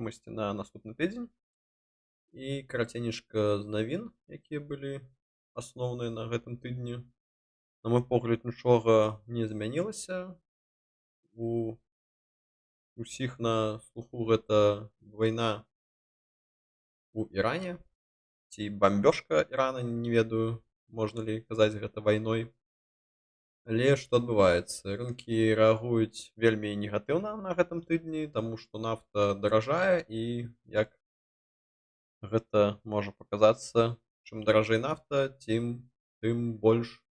магчымасці на наступны тыдзень. І караценечка з навін, якія былі асноўныя на гэтым тыдні. На мой погляд, нічога не змянілася. У усіх на слуху гэта вайна у Іране ці бамбёжка Ірана, не ведаю, можна ли казаць гэта вайной. Але што адбываецца? Рынкі рэагуюць вельмі негатыўна на гэтым тыдні, таму што нафта даражае і як гэта можа паказацца, чым даражэй нафта, тым больш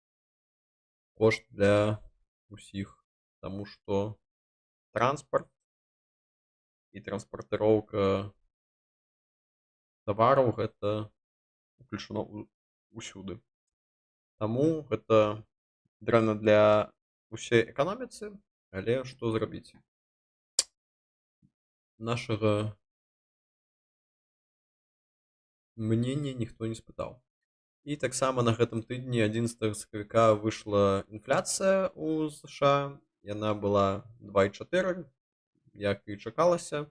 кошт для усіх. Таму што транспарт і транспартыроўка тавараў гэта уключана ўсюды. Таму гэта дрэнна для ўсёй эканоміцы, але што зрабіць? Нашага мнення ніхто не спытаў. І таксама на гэтым тыдні 11 сакавіка выйшла інфляцыя ў ЗША. Яна была 2,4, як і чакалася,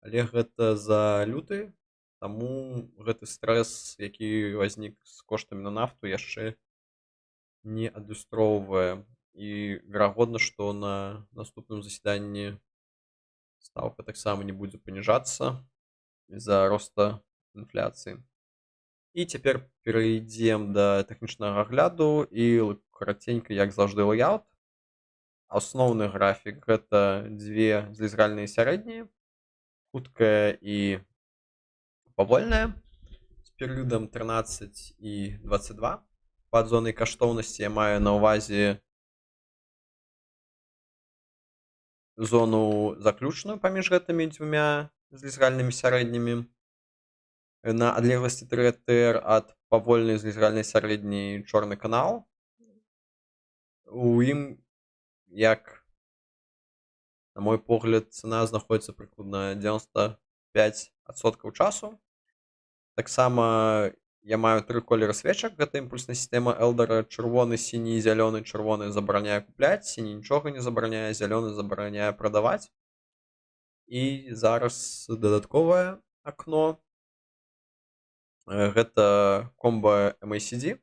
але гэта за люты, таму гэты стрэс, які ўзнік з коштамі на нафту, яшчэ не адлюстроўвае. І верагодна, што на наступным засяданні стаўка таксама не будзе паніжацца з-за роста інфляцыі. І цяпер перайдзем да тэхнічнага агляду і караценька, як заўжды, лэйаут. Асноўны графік гэта дзве злізгальныя сярэднія, хуткая і павольная, з перыядам 13 і 22. Пад зонай каштоўнасці я маю на ўвазе зону заключную паміж гэтымі дзвюма злізгальнымі сярэднімі. На адлегласці 3 ТР ад павольнай злізгальнай сярэдняй чорны канал. У ім, як на мой погляд, цана знаходзіцца прыкладна 95% часу. Таксама я маю 3 колеры свечак. Гэта імпульсная сістэма Элдара: чырвоны, сіні і зялёны. Чырвоны забараняе купляць, сіні нічога не забараняе, зялёны забараняе прадаваць. І зараз дадатковае акно. Гэта комба MACD.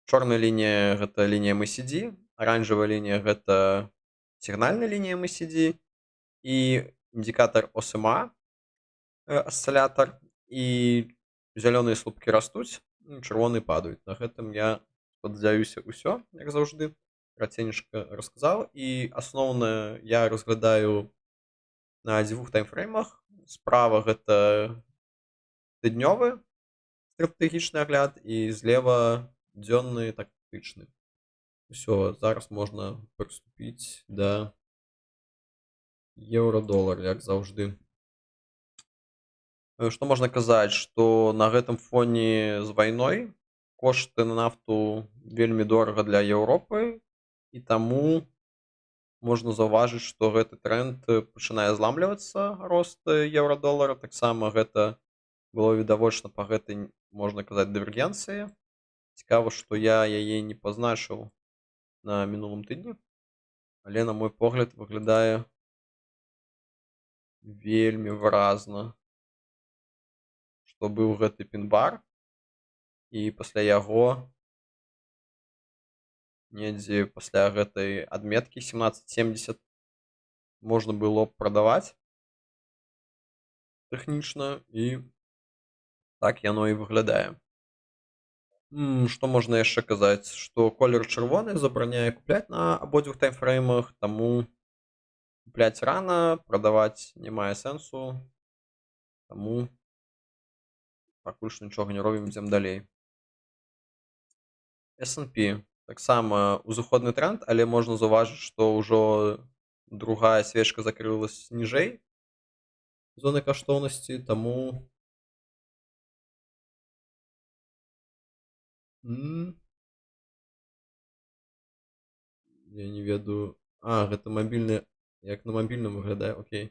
Чорная лінія гэта лінія MACD, аранжавая лінія гэта сігнальная лінія MACD і індыкатар OSMA, асцылятар, і зялёныя слупкі растуць, чырвоныя падаюць. На гэтым я, спадзяюся, усё, як заўжды, караценечка расказаў. І асноўнае я разглядаю на 2 таймфреймах. Справа гэта тыднёвы стратэгічны агляд і злева дзённы тактычны. Усё, зараз можна прыступіць да еўра-долар, як заўжды. Што можна казаць, што на гэтым фоне з вайной кошты на нафту вельмі дорага для Еўропы, і таму можна заўважыць, што гэты трэнд пачынае зламлівацца, рост еўра-долара. Таксама гэта было відавочна па гэтай, можна казаць, дывергенцыі. Цікава, што я яе не пазначыў на мінулым тыдні, але, на мой погляд, выглядае вельмі выразна, што быў гэты пін-бар, і пасля яго, недзе пасля гэтай адметкі 17,70, можна было б прадаваць тэхнічна, і так яно і выглядае. Што можна яшчэ казаць? Што колер чырвоны забараняе купляць на абодвух таймфреймах, таму купляць рана, прадаваць не мае сэнсу, таму пакуль што нічога не робім, ідзем далей. S&P таксама узыходны тренд, але можна заўважыць, што ўжо другая свечка закрылась ніжэй зоны каштоўнасці, таму я не ведаю. Гэта мабільны, як на мабільным выглядае, окей.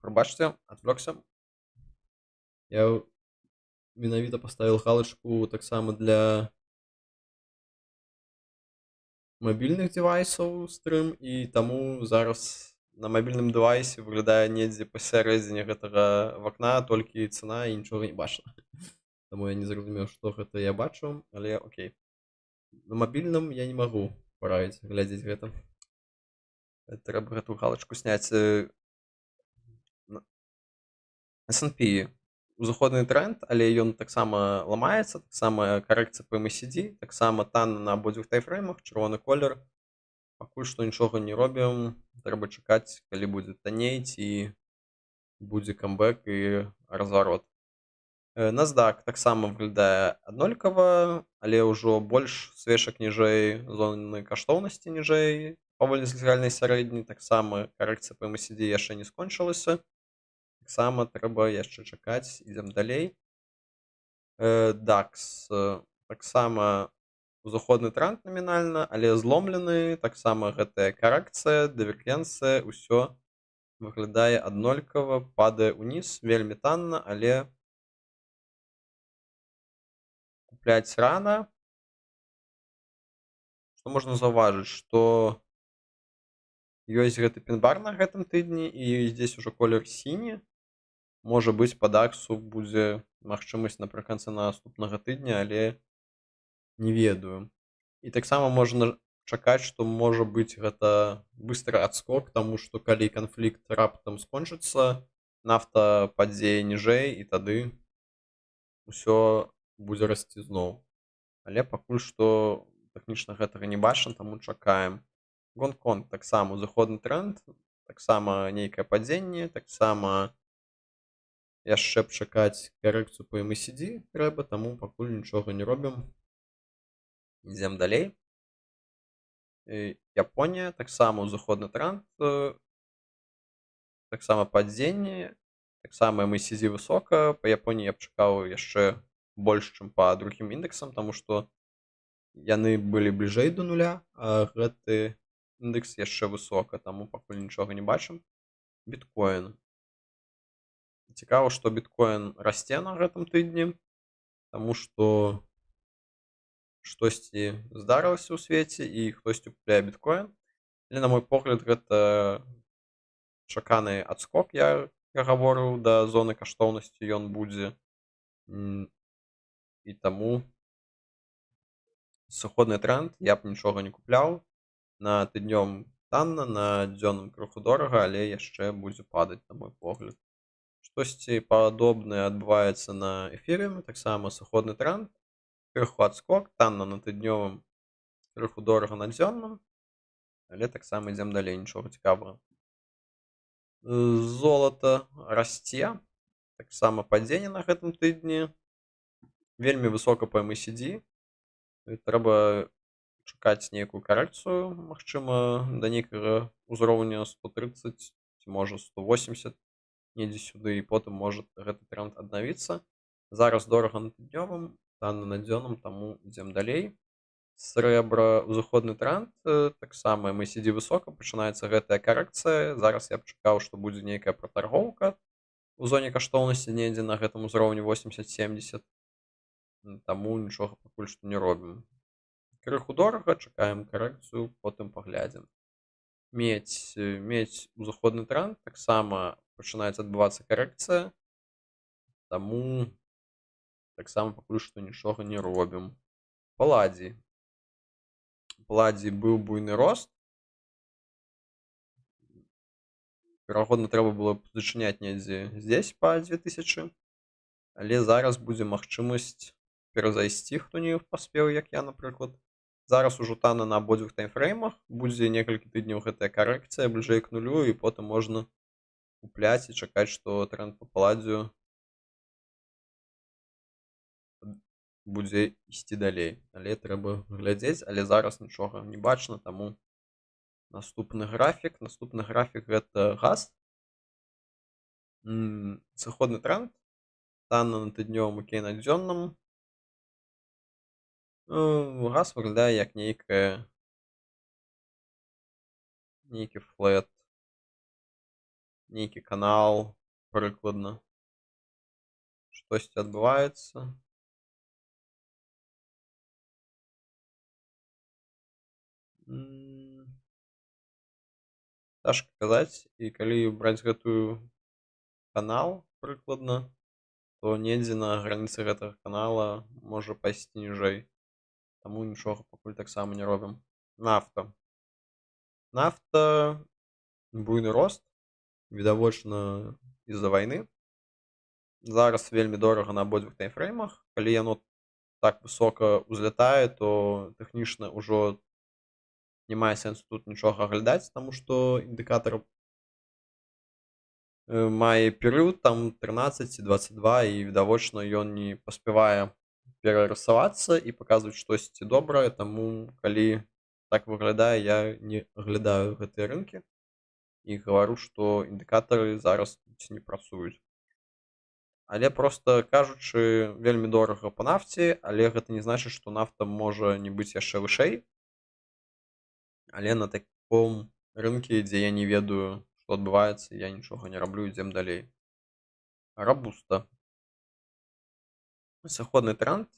Прабачце, адвлёкся. Я менавіта паставіў галачку таксама для мабільных девайсаў стрым, і таму зараз на мабільным девайсе выглядае недзе пасярэдзіне гэтага вакна толькі цана і нічога не бачна. Таму я не зразумеў, што гэта я бачу, але окей. На мабільным я не магу параіць глядзець гэта. Трэба гэту галачку сняць. S&P узыходны тренд, але ён таксама ламаецца, таксама карэкцыя по MACD, таксама тан на абодвух тайфреймах, чырвоны колер. Пакуль што нічога не робім, трэба чакаць, калі будзе танней ці будзе камбэк і разварот. NASDAQ таксама выглядае аднолькава, але ўжо больш свечак ніжэй зоны каштоўнасці ніжэй паводле зацікальнай сярэдняй, таксама карэкцыя по MACD яшчэ не скончылася. Таксама трэба яшчэ чакаць, ідзем далей. DAX таксама узыходны тренд намінальна, але зломлены, таксама гэтая карэкцыя, дывергенцыя, ўсё выглядае аднолькава, падае ўніз, вельмі танна, але купляць рана. Што можна заўважыць, што ёсць гэты пін-бар на гэтым тыдні, і здесь ужо колер сіні. Можа быць, па даксу будзе магчымасць напрыканцы наступнага тыдня, але не ведаю. І таксама можна чакаць, што можа быць гэта быстры адскок, таму што калі канфлікт раптам скончыцца, нафта падзе ніжэй, і тады ўсё будзе расці зноў. Але пакуль што тэхнічна гэтага не бачна, таму чакаем. Гонконг таксама узыходны тренд, таксама нейкае падзенне, таксама яшчэ б чакаць карэкцыю по MACD трэба, таму пакуль нічога не робім. Ідзем далей. Японія таксама узыходны тренд, таксама падзенне, таксама MACD высока. Па Японіі я б чакаў яшчэ больш, чым па другім індексам, таму што яны былі бліжэй да нуля, а гэты індекс яшчэ высока, таму пакуль нічога не бачым. Біткоін. Цікава, што біткоін расце на гэтым тыдні, таму што штосьці здарылася ў свеце і хтосьці купляе біткоін. Але, на мой погляд, гэта чаканы адскок, я гаворыў, да зоны каштоўнасці ён будзе. І таму сыходны тренд, я б нічога не купляў. На тыднём танна, на дзённым крыху дорага, але яшчэ будзе падаць, на мой погляд. Штосьці падобнае адбываецца на эфірыуме, таксама сыходны тренд, крыху адскок, танна на тыднёвым, крыху дорага на дзённым, але таксама ідзем далей, нічога цікавага. Золата расце, таксама падзенне на гэтым тыдні, вельмі высока па MACD, трэба чакаць нейкую карэкцыю, магчыма, да нейкага ўзроўня 130 ці можа 180, недзе сюды, і потым можа гэты тренд аднавіцца. Зараз дорага на тыднёвым, танна на дзённым, таму ідзем далей. Срэбра узыходны тренд, таксама MACD высока, пачынаецца гэтая карэкцыя. Зараз я б чакаў, што будзе нейкая пратаргоўка у зоне каштоўнасці недзе на гэтым узроўні 80-70. Таму нічога пакуль што не робім. Крыху дорага, чакаем карэкцыю, потым паглядзім. Медзь узыходны тренд, таксама пачынаецца адбывацца карэкцыя, таму таксама пакуль што нічога не робім. Паладзій быў буйны рост. Верагодна, трэба было б зачыняць недзе здесь па 2000, але зараз будзе магчымасць перазайсці, хто не паспеў, як я, напрыклад. Зараз ужо танна на абодвух таймфреймах, будзе некалькі тыдняў гэтая карэкцыя, бліжэй к нулю, і потым можна купляць і чакаць, што тренд па паладзію будзе ісці далей. Але трэба глядзець, але зараз нічога не бачна, таму наступны графік гэта газ. Сыходны тренд, танна на тыднёвым, окей, на дзённым. Газ выглядае як нейкі флэт, нейкі канал, прыкладна. Штосьці адбываецца. М, Цяжка казаць, і калі браць гэтую канал прыкладна, то недзе на граніцы гэтага канала можа пайсці ніжэй. Таму нічога пакуль таксама не робім. Нафта. Нафта, буйны рост, відавочна з-за вайны. Зараз вельмі дорага на абодвух таймфреймах. Калі яно так высока ўзлятае, то тэхнічна ўжо не мае сэнсу тут нічога аглядаць, таму што індыкатар мае перыяд там 13 ці 22 і відавочна ён не паспявае перарысавацца і паказваць штосьці добрае, таму калі так выглядае, я не аглядаю гэтыя рынкі і гавару, што індыкатары зараз тут не працуюць. Але проста кажучы, вельмі дорага па нафце, але гэта не значыць, што нафта можа не быць яшчэ вышэй. Але на таком рынке, дзе я не ведаю, што адбываецца, я нічога не раблю, ідзем далей. Рабуста. Сыходны тренд,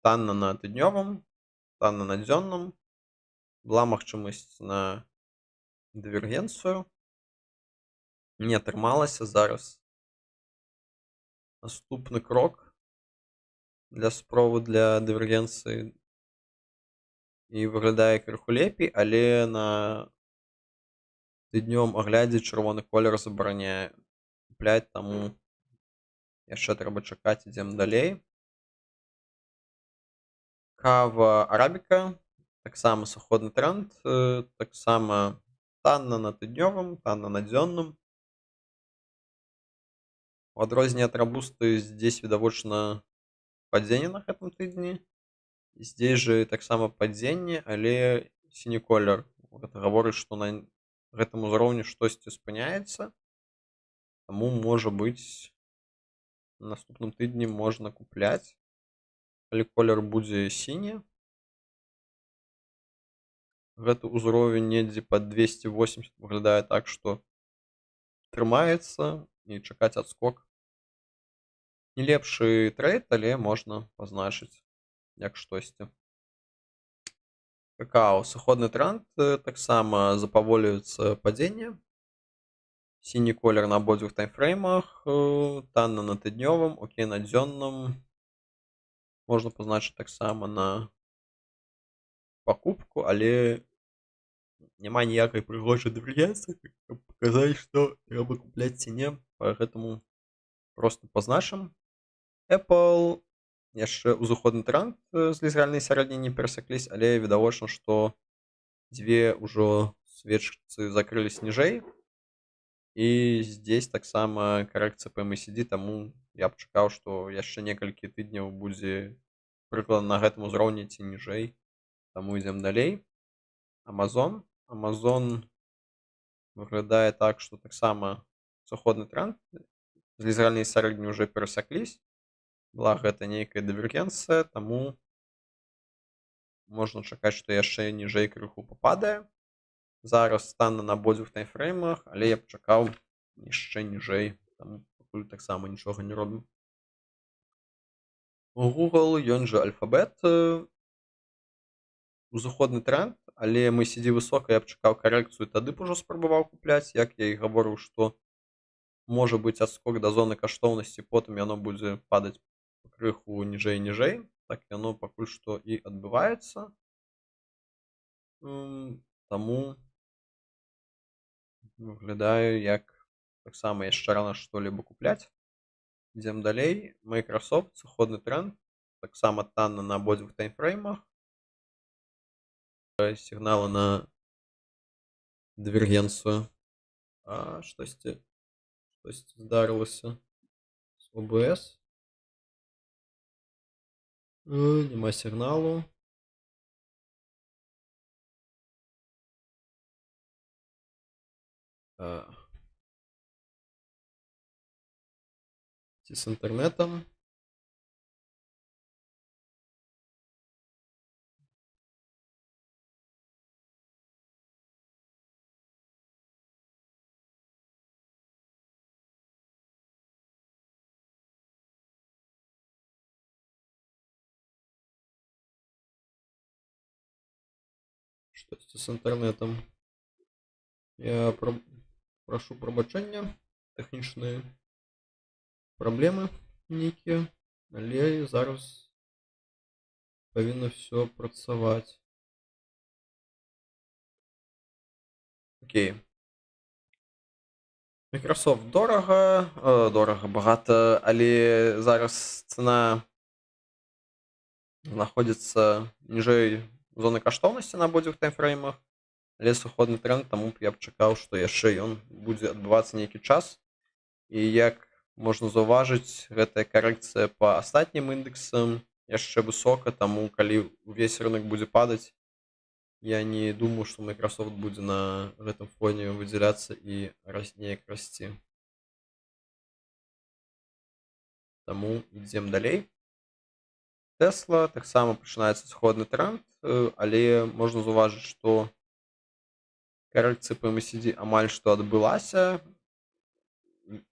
танна на тыднёвым, танна на дзённым. Была магчымасць на дывергенцыю. Не атрымалася зараз. Наступны крок для спробы для дывергенцыі і выглядае крыху лепей, але на тыднёвым аглядзе чырвоны колер забараняе купляць, таму яшчэ трэба чакаць, ідзем далей. Кава арабіка, таксама сыходны тренд, таксама танна на тыднёвым, танна на дзённым. У адрозненне ад рабусты здесь відавочна падзенне на гэтым тыдні. Здесь жа таксама падзенне, але сіні колер. Гэта гаворыць, што на гэтым узроўні штосьці спыняецца. Таму можа быць на наступным тыдні можна купляць, калі колер будзе сіні. Гэты ўзровень недзе пад 280 выглядае так, што трымаецца і чакаць адскок. Не лепшы трэйд, але можна пазначыць як штосьці. Какао. Сыходны тренд, таксама запаволюецца падзенне. Сіні колер на абодвух таймфреймах, танна на тыднёвым, окей на дзённым. Можна пазначыць таксама на пакупку, але няма ніякай прыгожай дывергенцыі, каб паказаць, што трэба купляць ці не, паэтаму проста пазначым. Apple яшчэ ўзыходны тренд з лізаральнай сярэдняй не перасекліся, але відавочна, што дзве ўжо свечцы закрылись ніжэй. І здесь таксама карэкцыя па MACD, таму я б чакаў, што яшчэ некалькі тыдняў будзе прыкладна на гэтым узроўні ці ніжэй. Таму ідзем далей. Amazon выглядае так, што таксама сыходны тренд. З лізаральнай сярэдняй ўжо перасякліся. Была гэта нейкая дывергенцыя, таму можна чакаць, што яшчэ ніжэй крыху пападае. Зараз танна на абодвух таймфреймах, але я б чакаў яшчэ ніжэй, таму пакуль таксама нічога не робім. Google, ён жа Alphabet, узыходны тренд, але MACD высока, я б чакаў карэкцыю, тады б ужо спрабаваў купляць, як я і гаворыў, што можа быць адскок да зоны каштоўнасці, потым яно будзе падаць крыху ніжэй, так яно пакуль што і адбываецца. Таму выглядаю як таксама яшчэ рана што-либо купляць. Ідзем далей. Microsoft, сыходны тренд, таксама танна на абодвух таймфреймах. Сігналы на дывергенцыю. Штосьці здарылася з OBS. Няма сігналу. Ці з інтэрнетам. Штосьці з інтэрнэтам. Я прашу прабачэння. Тэхнічныя праблемы нейкія. Але зараз павінна всё працаваць. Окей. Microsoft дорага, багата, але зараз цана знаходзіцца ніжэй зоны каштоўнасці на абодвух таймфреймах, але сыходны тренд, таму б я б чакаў, што яшчэ ён будзе адбывацца нейкі час. І як можна заўважыць, гэтая карэкцыя па астатнім індексам яшчэ высока, таму калі ўвесь рынок будзе падаць, я не думаю, што Microsoft будзе на гэтым фоне выдзяляцца і неяк расці. Таму ідзем далей. Tesla таксама пачынаецца сходны тренд, але можна заўважыць, што карэкцыя па MACD амаль што адбылася.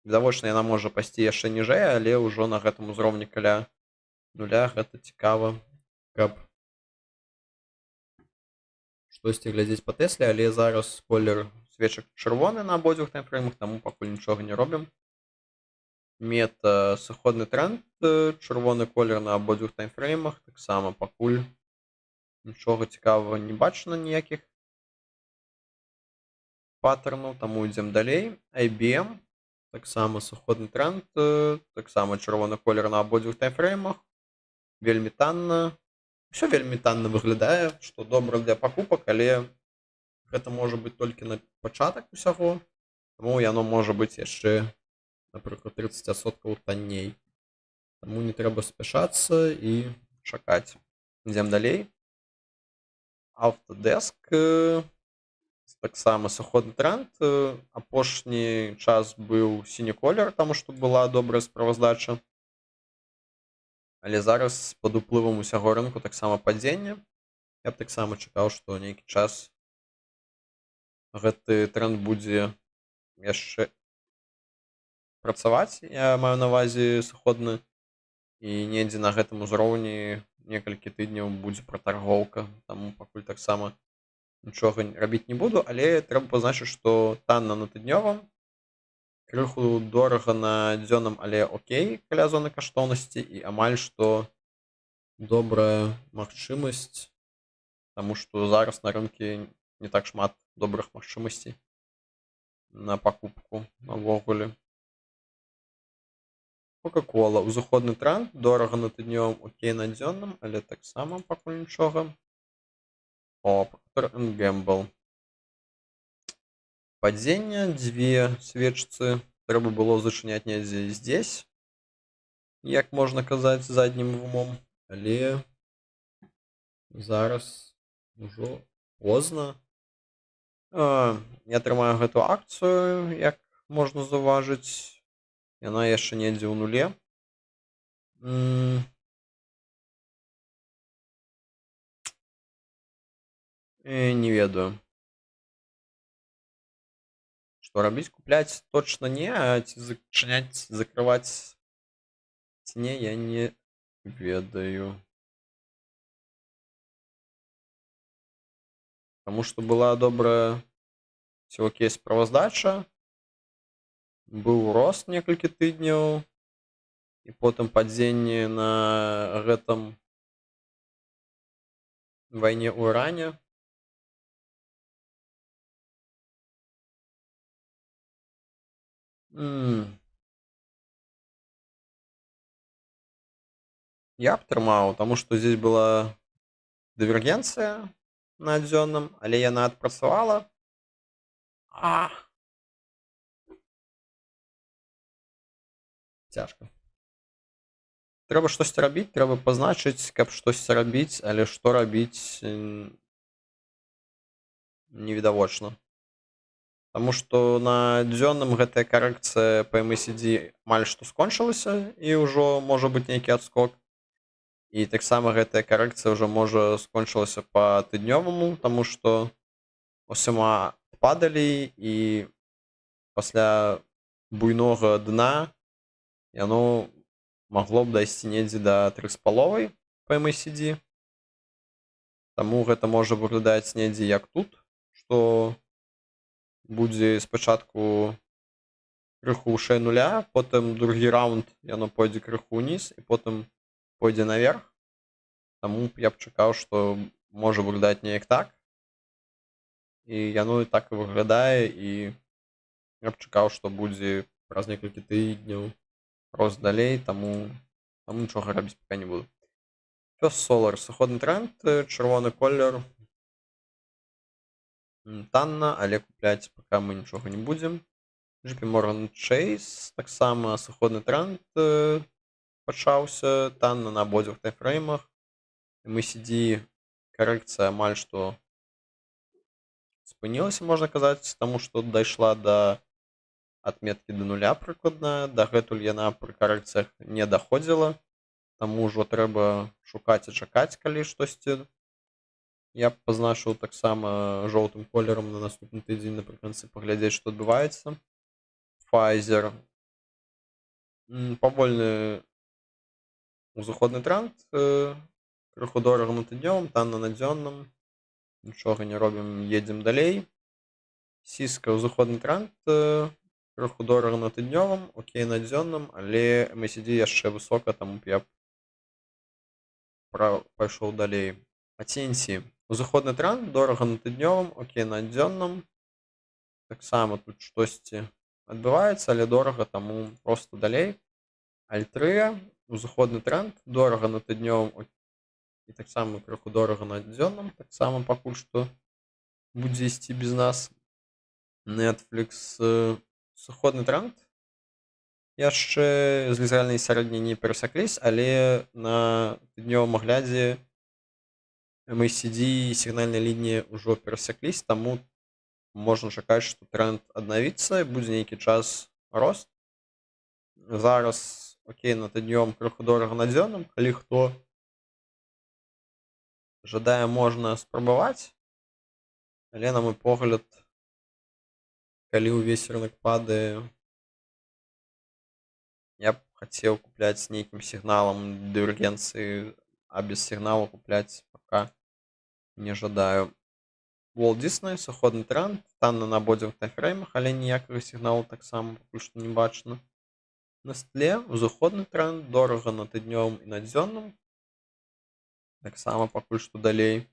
Відавочна, яна можа пайсці яшчэ ніжэй, але ўжо на гэтым узроўні каля нуля гэта цікава, каб штосьці глядзець па Тэсле, але зараз колер свечак чырвоны на абодвух таймфреймах, таму пакуль нічога не робім. Мета сыходны тренд, чырвоны колер на абодвух таймфреймах, таксама пакуль нічога цікавага не бачна, ніякіх паттернаў, таму ідзем далей. IBM, таксама сыходны тренд, таксама чырвоны колер на абодвух таймфреймах, вельмі танна. Усё вельмі танна выглядае, што добра для пакупак, але гэта можа быць толькі на пачатак усяго, таму яно можа быць яшчэ, напрыклад, 30% танней. Таму не трэба спяшацца і чакаць. Ідзем далей. Autodesk, таксама сыходны тренд. Апошні час быў сіні колер, таму што была добрая справаздача. Але зараз пад уплывам усяго рынку таксама падзенне. Я б таксама чакаў, што нейкі час гэты тренд будзе яшчэ працаваць, я маю на ўвазе сыходны, і недзе на гэтым узроўні некалькі тыдняў будзе пратаргоўка, таму пакуль таксама нічога рабіць не буду, але трэба пазначыць, што танна на тыднёвым, крыху дорага на дзённым, але окей, каля зоны каштоўнасці, і амаль што добрая магчымасць, таму што зараз на рынку не так шмат добрых магчымасцей на пакупку навогуле. Coca-Cola, узыходны тренд, дорага на тыднёвым, окей на дзённым, але таксама пакуль нічога. Procter & Gamble. Падзенне, дзве свечцы, трэба было зачыняць недзе здесь, як можна казаць, заднім умом, але зараз ужо позна. Я трымаю гэту акцыю, як можна заўважыць, яна яшчэ недзе ў нуле. Не ведаю, што рабіць, купляць точна не, а ці зачыняць, закрываць ці не, я не ведаю. Таму што была добрая ці окей справаздача, быў рост некалькі тыдняў, і потым падзенне на гэтым вайне ў Іране. Я б трымаў, таму што здесь была дывергенцыя на дзённым, але яна адпрацавала. Цяжка. Трэба штосьці рабіць, трэба пазначыць, каб штосьці рабіць, але што рабіць невідавочна. Таму што на дзённым гэтая карэкцыя па MACD амаль што скончылася, і ўжо можа быць нейкі адскок. І таксама гэтая карэкцыя ўжо можа скончылася па тыднёваму, таму што усіма падалі, і пасля буйнога дна яно магло б дайсці недзе да 3,5 па MACD. Таму гэта можа выглядаць недзе як тут, што будзе спачатку крыху вышэй нуля, потым другі раунд яно пойдзе крыху ўніз і потым пойдзе наверх. Таму я б чакаў, што можа выглядаць неяк так. І яно і так і выглядае, і я б чакаў, што будзе праз некалькі тыдняў рост далей, таму нічога рабіць пака не буду. First Solar, сыходны тренд, чырвоны колер. Танна, але купляць пака мы нічога не будзем. JP Morgan Chase, таксама сыходны тренд пачаўся, танна на абодвух тайфреймах. MACD карэкцыя амаль што спынілася, можна казаць, таму што дайшла да адметкі да нуля прыкладна. Дагэтуль яна пры карэкцыях не даходзіла, таму ўжо трэба шукаць і чакаць, калі штосьці. Я б пазначыў таксама жоўтым колерам на наступны тыдзень напрыканцы паглядзець, што адбываецца. Pfizer. Павольны узыходны тренд, крыху дорага на тыднёвым, танна на дзённым. Нічога не робім, едзем далей. Cisco узыходны тренд, крыху дорага на тыднёвым, окей на дзённым, але MACD яшчэ высока, таму б я пайшоў далей. TNT. Узыходны тренд, дорага на тыднёвым, окей на дзённым. Таксама тут штосьці адбываецца, але дорага, таму проста далей. Altria, узыходны тренд, дорага на тыднёвым і таксама крыху дорага на дзённым, таксама пакуль што будзе ісці без нас. Netflix, сыходны тренд. Яшчэ з лізаральнай сярэдняй не перасякліся, але на тыднёвым аглядзе MACD і сігнальнай лініі ўжо перасякліся, таму можна чакаць, што тренд аднавіцца і будзе нейкі час рост. Зараз окей на тыднёвым, крыху дорага на дзённым, калі хто жадае, можна спрабаваць, але на мой погляд, калі ўвесь рынок падае, я б хацеў купляць з нейкім сігналам дывергенцыі, а без сігналу купляць пака не жадаю. Walt Disney, сыходны тренд, танна на абодвух тайфреймах, але ніякага сігналу таксама пакуль што не бачна. Nestlé, узыходны тренд, дорага на тыднёвым і на дзённым. Таксама пакуль што далей.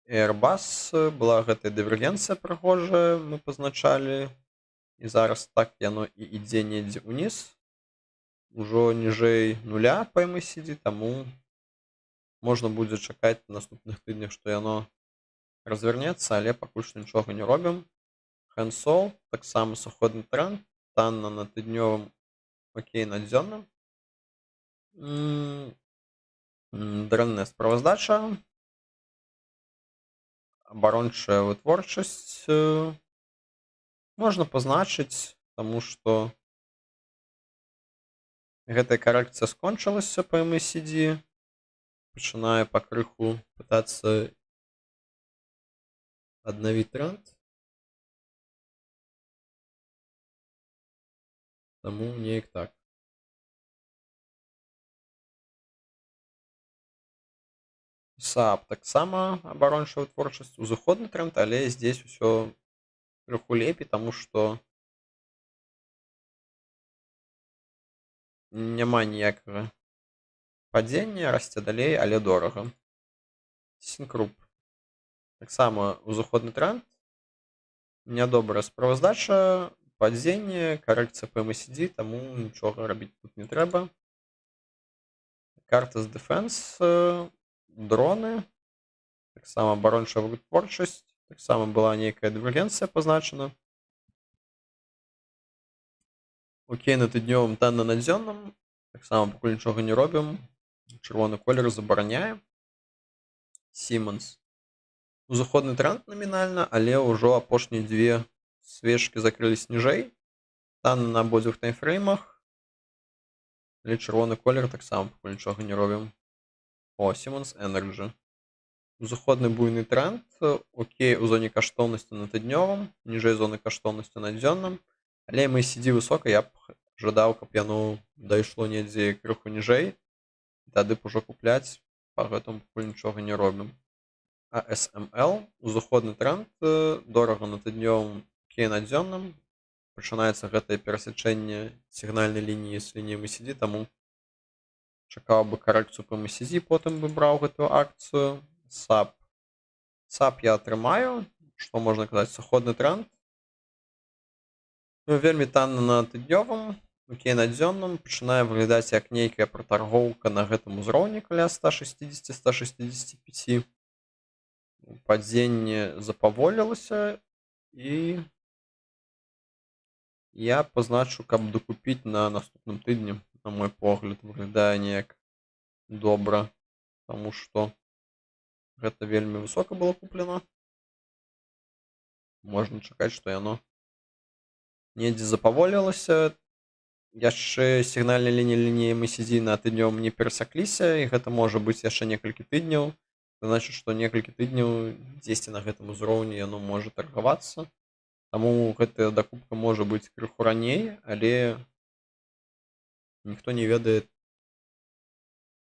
Airbus, была гэтая дывергенцыя прыгожая, мы пазначалі. І зараз так яно і ідзе недзе ўніз. Ужо ніжэй нуля па MACD, таму можна будзе чакаць на наступных тыднях, што яно развернецца, але пакуль што нічога не робім. Hensol, таксама сыходны тренд, танна на тыднёвым, окей на дзённым. Дрэнная справаздача. Абарончая вытворчасць можна пазначыць, таму што гэтая карэкцыя скончылася па MACD. Пачынае пакрыху пытацца аднавіць тренд. Таму неяк так. SAP таксама абарончая вытворчасць, узыходны тренд, але здесь усё крыху лепей, таму што няма ніякага падзення, расце далей, але дорага. Syncgroup. Таксама узыходны тренд, нядобрая справаздача, падзенне, карэкцыя па MACD, таму нічога рабіць тут не трэба. Kartus Defense, дроны, таксама абарончая вытворчасць, таксама была нейкая дывергенцыя пазначана. Окей на тыднёвым, танна на дзённым, таксама пакуль нічога не робім, чырвоны колер забараняе. Siemens. Узыходны тренд намінальна, але ўжо апошнія дзве свечкі закрылись ніжэй. Танна на абодвух тайфреймах, але чырвоны колер таксама пакуль нічога не робім. Siemens Energy. Узыходны буйны тренд, окей у зоне каштоўнасці на тыднёвым, ніжэй зоны каштоўнасці на дзённым, але MACD высока, я б жадаў, каб яно дайшло недзе крыху ніжэй, тады б ужо купляць, па гэтаму пакуль нічога не робім. ASML, узыходны тренд, дорага на тыднёвым, окей на дзённым. Пачынаецца гэтае перасячэнне сігнальнай лініі з лініяй MACD, таму чакаў бы карэкцыю па MACD, потым бы браў гэтую акцыю. SAP я атрымаю, што можна казаць, сыходны тренд. Вельмі танна на тыднёвым, окей на дзённым, пачынае выглядаць як нейкая пратаргоўка на гэтым узроўні каля 160-165. Падзенне запаволілася, і я пазначу, каб дакупіць на наступным тыдні. На мой погляд, выглядае неяк добра, таму што гэта вельмі высока было куплена. Можна чакаць, што яно недзе запаволілася. Яшчэ сігнальнай лініі MACD на тыднёвым не перасякліся, і гэта можа быць яшчэ некалькі тыдняў. Значыць, што некалькі тыдняў дзесьці на гэтым узроўні яно можа таргавацца. Таму гэтая дакупка можа быць крыху раней, але ніхто не ведае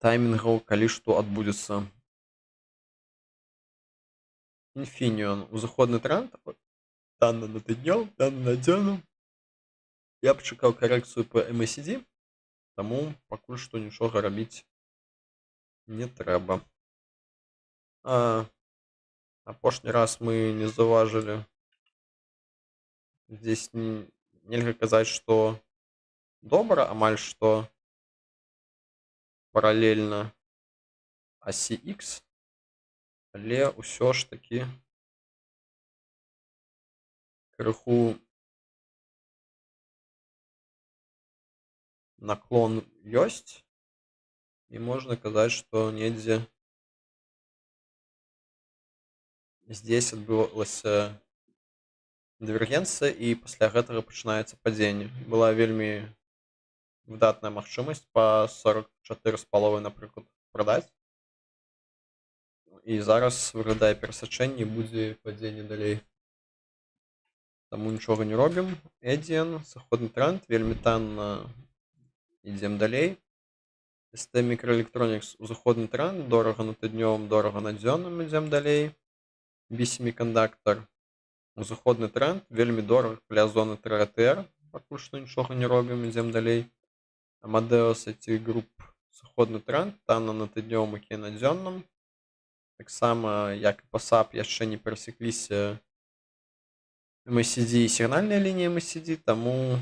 таймінгаў, калі што адбудзецца. Infineon, узыходны тренд, танна на тыднёвым, танна на дзённым. Я б чакаў карэкцыю па MACD, таму пакуль што нічога рабіць не трэба. Апошні раз мы не заўважылі. Здесь нельга казаць, што добра, амаль што паралельна асі X, але ўсё ж такі крыху наклон ёсць, і можна казаць, што недзе здесь адбылася дывергенцыя, і пасля гэтага пачынаецца падзенне. Была вельмі выдатная магчымасць па 44,5, напрыклад, прадаць. І зараз выглядае перасячэнне, будзе падзенне далей. Таму нічога не робім. Edian, сыходны тренд, вельмі танна, ідзем далей. ST Microelectronics, узыходны тренд, дорага на тыднёвым, дорага на дзённым, ідзем далей. B-Semiconductor, узыходны тренд, вельмі дорага каля зоны 3 ATR, пакуль што нічога не робім, ідзем далей. Amadeus IT Group, сыходны тренд, танна на тыднёвым, окей на дзённым. Таксама, як і па SAP, яшчэ не перасекліся MACD і сігнальная лінія MACD, таму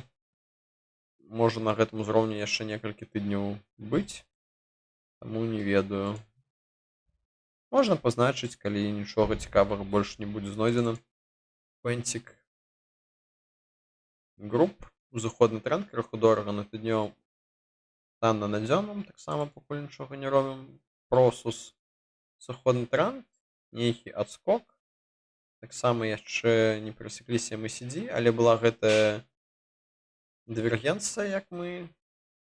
можа на гэтым узроўні яшчэ некалькі тыдняў быць, таму не ведаю. Можна пазначыць, калі нічога цікавага больш не будзе знойдзена. Quantic Group, узыходны тренд, крыху дорага на тыднёвым, танна на дзённым, таксама пакуль нічога не робім. Prosus, сыходны тренд, нейкі адскок. Таксама яшчэ не перасекліся MACD, але была гэтая дывергенцыя, як мы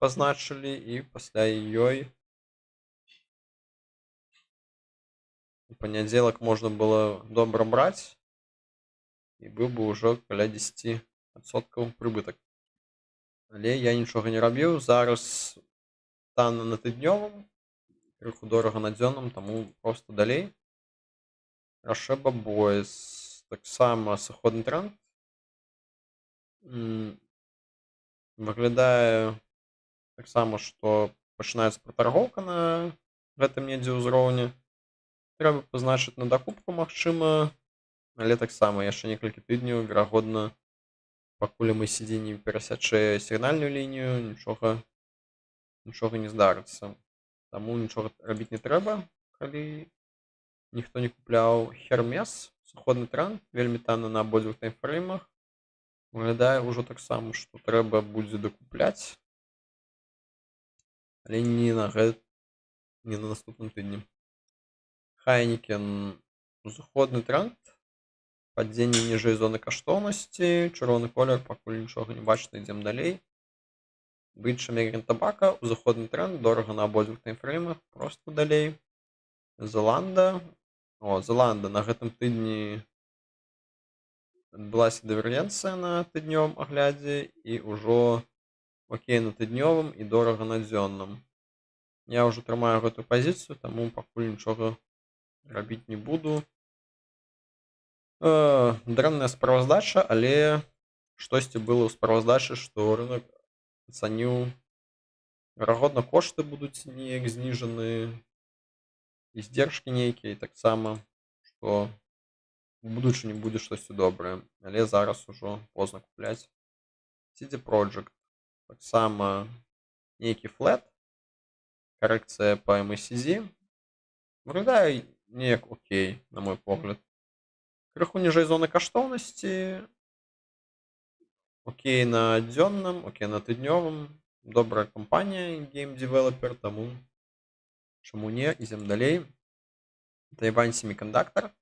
пазначылі, і пасля ёй у панядзелак можна было добра браць, і быў бы ўжо каля 10% прыбытак. Але я нічога не рабіў. Зараз танна на тыднёвым, крыху дорага на дзённым, таму проста далей. Rasheba Boys, таксама сыходны тренд. Выглядае таксама, што пачынаецца пратаргоўка на гэтым недзе ўзроўні. Трэба пазначыць на дакупку, магчыма, але таксама яшчэ некалькі тыдняў, верагодна, пакуль MACD не перасячэ сігнальную лінію, нічога не здарыцца. Таму нічога рабіць не трэба, калі ніхто не купляў. Hermes, сыходны тренд, вельмі танна на абодвух таймфреймах. Выглядае ўжо таксама, што трэба будзе дакупляць, але не на наступным тыдні. Heineken, узыходны тренд, падзенне ніжэй зоны каштоўнасці, чырвоны колер, пакуль нічога не бачна, ідзем далей. British American Tobacco, узыходны тренд, дорага на абодвух таймфреймах, проста далей. Zalando, на гэтым тыдні адбылася дывергенцыя на тыднёвым аглядзе, і ўжо окей на тыднёвым і дорага на дзённым. Я ўжо трымаю гэтую пазіцыю, таму пакуль нічога рабіць не буду. Дрэнная справаздача, але штосьці было ў справаздачы, што рынок ацаніў, верагодна, кошты будуць неяк зніжаны, і здержкі нейкія, і таксама, што у будучыні будзе штосьці добрае, але зараз ужо позна купляць. CD Projekt таксама нейкі флэт, карэкцыя па MACD. Выглядае неяк окей, на мой погляд. Крыху ніжэй зоны каштоўнасці, окей на дзённым, окей на тыднёвым. Добрая кампанія, гейм-дэвелапер, таму чаму не, ідзем далей. Taiwan Semiconductor.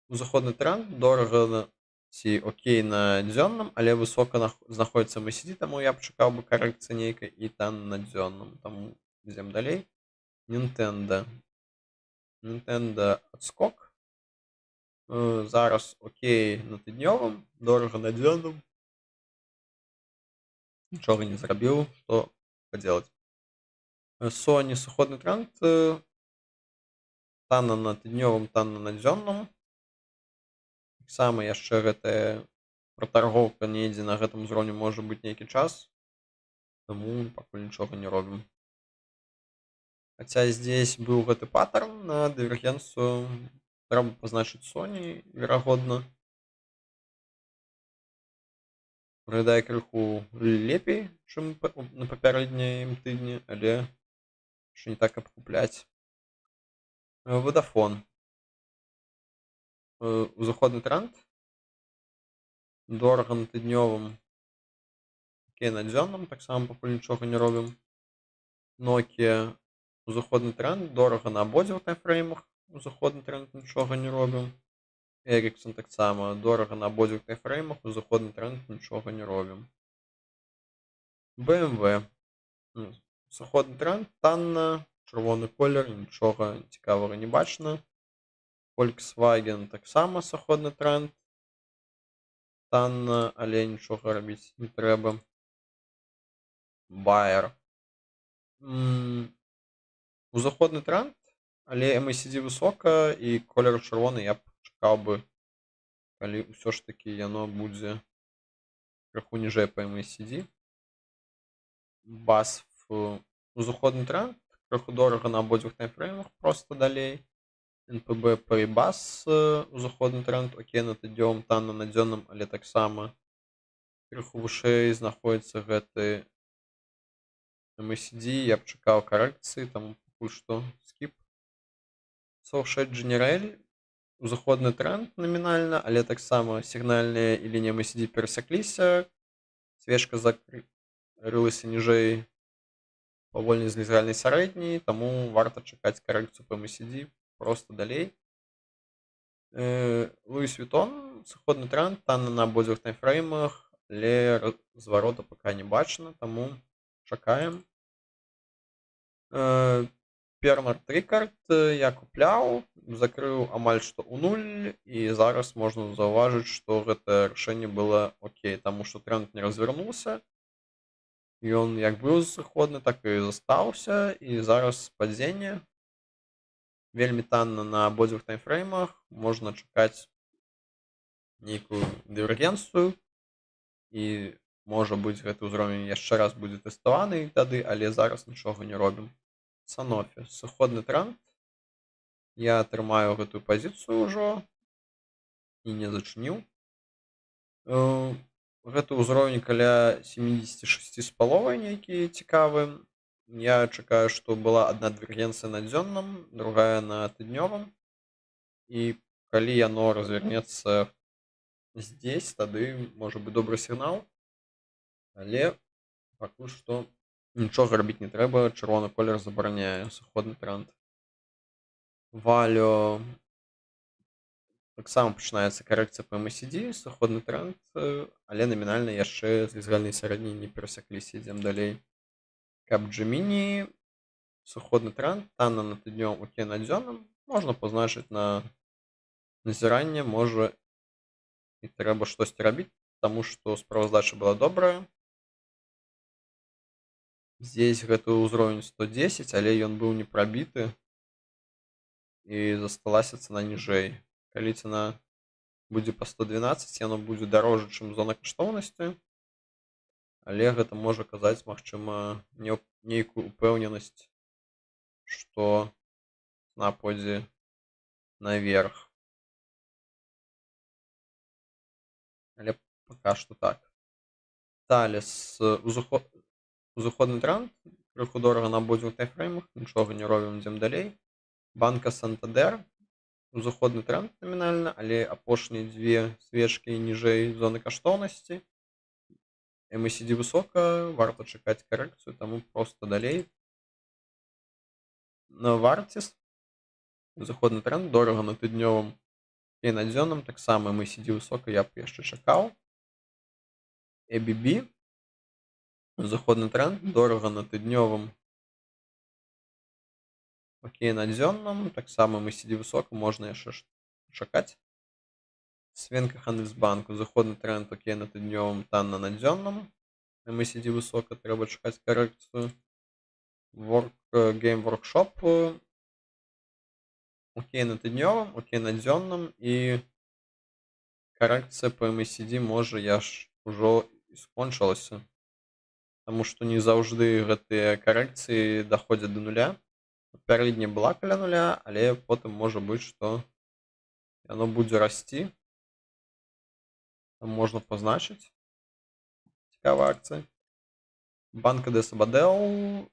Узаходны тренд, дорага ці окей на дзённым, але высока знаходзіцца MACD, таму я б чакаў бы карэкцыі нейкай і там на дзённым. Таму ідзем далей. Nintendo адскок. Зараз окей на тыднёвым, дорага на дзённым. Нічога не зрабіў, што падзелаць. Sony сыходны тренд, танна на тыднёвым, танна на дзённым. Таксама яшчэ гэтая пратаргоўка недзе на гэтым узроўні можа быць нейкі час, таму пакуль нічога не робім. Хаця здесь быў гэты паттерн на дывергенцыю, трэба пазначыць Sony, верагодна. Выглядае крыху лепей, чым на папярэднім тыдні, але яшчэ не так, каб купляць. Vodafone. Узаходны тренд. Дорага на тыднёвым, окей на дзённым, таксама пакуль нічога не робім. Nokia. Узаходны тренд, дорага на абодвух таймфреймах. Узаходны тренд, нічога не робім. Ericsson таксама, дорага на абодвух таймфреймах. Узаходны тренд, нічога не робім. BMW. Узаходны тренд, танна, чырвоны колер, нічога цікавага не бачна. Volkswagen таксама сыходны тренд. Танна, але нічога рабіць не трэба. Bayer. Узаходны тренд, але MACD высока і колер чырвоны, я б чакаў бы, калі ўсё ж такі яно будзе крыху ніжэй па MACD. BASF. Узаходны тренд, крыху дорага на абодвух таймфреймах, проста далей. NPB Paribas. Узаходны тренд, окей на тыднёвым, танна на дзённым, але таксама крыху вышэй знаходзіцца гэты MACD, я б чакаў карэкцыі, таму пакуль што скіп. Societe Generale. Узаходны тренд намінальна, але таксама сігнальныя і лінія MACD перасякліся. Свечка закрылася ніжэй павольней з лізгальнай сярэдняй, таму варта чакаць карэкцыю па MACD, проста далей. Louis Vuitton. Сыходны тренд, танна на абодвух таймфреймах, але зварота пака не бачна, таму чакаем. Pernod Ricard я купляў, закрыў амаль што ў нуль, і зараз можна заўважыць, што гэта рашэнне было окей, таму што тренд не развярнуўся. Ён як быў сыходны, так і застаўся, і зараз падзенне. Вельмі танна на абодвух таймфреймах, можна чакаць нейкую дывергенцыю, і можа быць гэты ўзровень яшчэ раз будзе тэставаны тады, але зараз нічога не робім. Sanofi. Сыходны тренд. Я трымаю гэтую пазіцыю ўжо і не зачыніў. Гэты ўзровень каля 76,5 нейкі цікавы. Я чакаю, што была адна дывергенцыя на дзённым, другая на тыднёвым. І калі яно развернецца здесь, тады можа быць добры сігнал. Але пакуль што нічога рабіць не трэба, чырвоны колер забараняе сыходны тренд. Valio. Таксама пачынаецца карэкцыя па MACD, сыходны тренд, але намінальна яшчэ з лізгальнай сярэдняй не перасякліся, ідзем далей. Capgemini. Сыходны тренд, танна на тыднёвым, окей на дзённым. Можна пазначыць на назіранне, можа і трэба штосьці рабіць, таму што справаздача была добрая. Здесь гэты ўзровень 110, але ён быў не прабіты. і засталася цана ніжэй. Калі цана будзе па 112, яно будзе дарожа, чым зона каштоўнасці, але гэта можа казаць, магчыма, нейкую упэўненасць, што цана пойдзе наверх. Але пака што так. Талес узыходны тренд, крыху дорага на абодвух тайфреймах, нічога не робім, ідзем далей. Банка Сантандер, узыходны тренд намінальна, але апошнія дзве свечкі ніжэй зоны каштоўнасці. MACD высока, варта чакаць карэкцыю, таму проста далей. Novartis, узыходны тренд, дорага на тыднёвым і на дзённым, таксама MACD высока, я б яшчэ чакаў. ABB, узыходны тренд, дорага на тыднёвым, окей, на дзённым, таксама MACD высока, можна яшчэ чакаць. Свенка Хандельсбанк, узыходны тренд, окей, на тыднёвым, танна на дзённым, MACD высока, трэба чакаць карэкцыю. Game Workshop, окей, на тыднёвым, окей, на дзённым, і карэкцыя по MACD можа ужо і скончылася, таму што не заўжды гэтыя карэкцыі даходзяць да нуля. Папярэдняя была каля нуля, але потым можа быць, што яно будзе расці. Там можна пазначыць. Цікавая акцыя. Банка де Сабадell,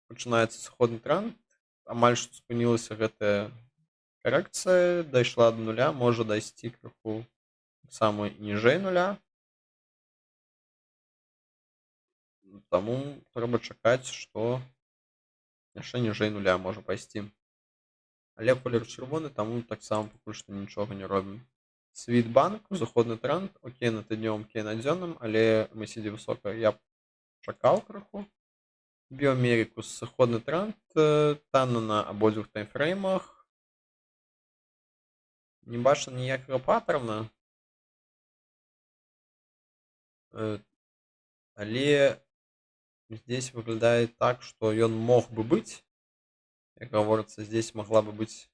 пачынаецца сыходны тренд. Амаль што спынілася гэтая карэкцыя, дайшла да нуля, можа дайсці крыху самы ніжэй нуля. Таму трэба чакаць, што яшчэ ніжэй нуля можа пайсці. Але колер чырвоны, таму таксама пакуль што нічога не робім. Світбанк, узыходны тренд, окей, на тыднёвым, окей, на дзённым, але MACD высока, я б чакаў крыху. Біомерикус, сыходны тренд, танна на абодвух таймфреймах. Не бачна ніякага паттерна. Але здесь выглядает так, что ён мог бы быть. Как говорится, здесь могла бы быть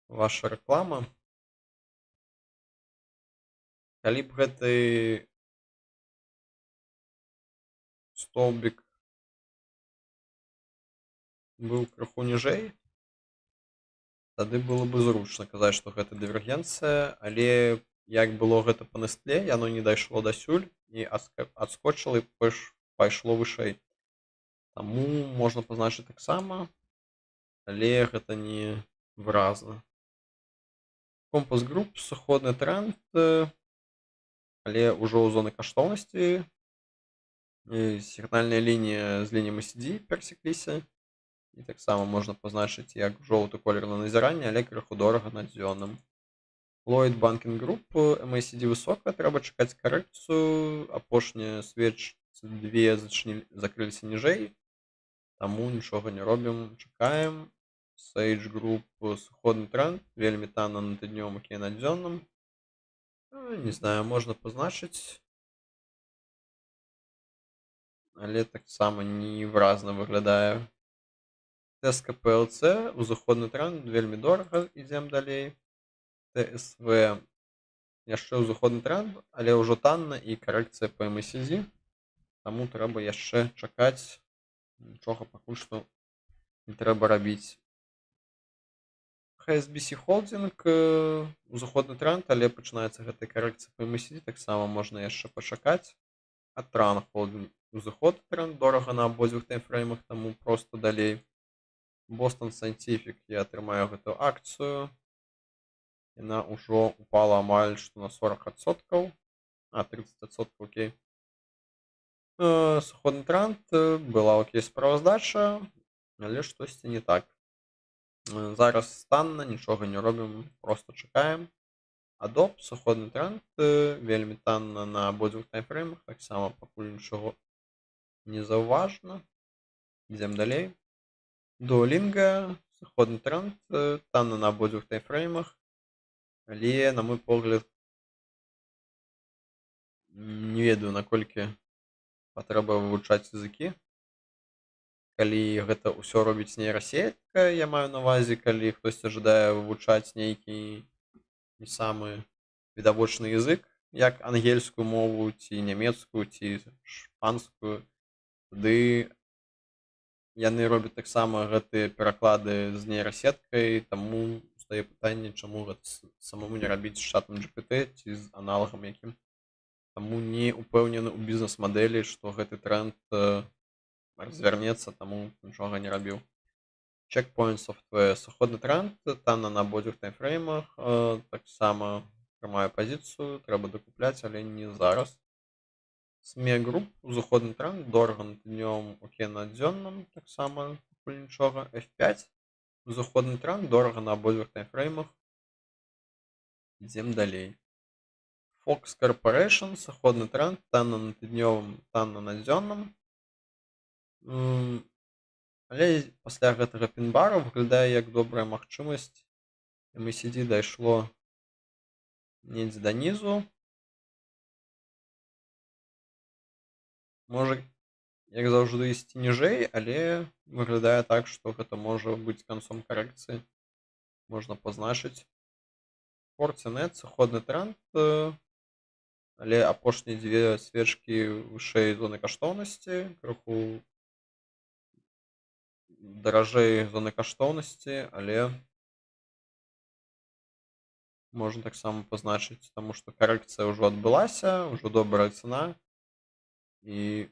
ваша реклама. Калі б гэты столбик быў крыху ніжэй, тады было бы зручна казаць, што гэта дывергенцыя, але як было гэта па Nestlé, яно не дайшло дасюль і адскочыла і пайшло вышэй. Таму можна пазначыць таксама, але гэта не выразна. Компас Груп, сыходны тренд, але ўжо ў зоны каштоўнасці. Сігнальная лінія з лініяй MACD перасекліся. І таксама можна пазначыць як жоўты колер на назіранне, але крыху дорага на дзённым. Lloyd Banking Group, MACD высока, трэба чакаць карэкцыю. Апошнія свечцы дзве закрыліся ніжэй, таму нічога не робім, чакаем. Sage Group, сыходны тренд, вельмі танна на тыднёвым, окей, на дзённым. Не знаю, можна пазначыць, але таксама невыразна выглядае. Tesco PLC, узыходны тренд, вельмі дорага, ідзем далей. TSV, яшчэ узыходны тренд, але ўжо танна і карэкцыя по MACD, таму трэба яшчэ чакаць, нічога пакуль што не трэба рабіць. HSBC Holding, узыходны тренд, але пачынаецца гэтая карэкцыя по MACD, таксама можна яшчэ пачакаць. Atran Holding, узыходны тренд, дорага на абодвух таймфреймах, таму проста далей. Boston Scientific, я атрымаю гэтую акцыю. Яна ўжо упала амаль што на 40%. 30%, окей. Сыходны тренд, была окей справаздача, але штосьці не так. Зараз танна, нічога не робім, проста чакаем. Adobe, сыходны тренд, вельмі танна на абодвух таймфреймах, таксама пакуль нічого не заўважна. Ідзем далей. Duolingo, сыходны тренд, танна на абодвух таймфреймах, але, на мой погляд, не ведаю, наколькі патрэба вывучаць языкі, калі гэта ўсё робіць нейрасетка, я маю на ўвазе, калі хтосьці жадае вывучаць нейкі не самы відавочны язык, як ангельскую мову ці нямецкую ці шпанскую, тады яны робяць таксама гэтыя пераклады з нейрасеткай, таму стае пытанне, чаму гэта самому не рабіць з чатам GPT ці з аналагам якім. Таму не ўпэўнены ў бізнес-мадэлі, што гэты тренд развярнецца, таму нічога не рабіў. Checkpoint Software сыходны тренд, танна на абодвух таймфреймах, таксама прымаю пазіцыю, трэба дакупляць, але не зараз. SME Group, узыходны тренд, дорага на днём, окей на дзённым, таксама пакуль нічога. F5, узыходны тренд, дорага на абодвух таймфреймах. Ідзем далей. Fox Corporation, сыходны тренд, танна на тыднёвым, танна на дзённым. Але пасля гэтага пін-бара выглядае як добрая магчымасць. MACD дайшло недзе да нізу. Можа, як заўжды, ісці ніжэй, але выглядае так, што гэта можа быць канцом карэкцыі. Можна пазначыць. Fortinet, сыходны тренд, але апошнія дзве свечкі вышэй зоны каштоўнасці, крыху даражэй зоны каштоўнасці, але можна таксама пазначыць, таму што карэкцыя ўжо адбылася, ўжо добрая цана і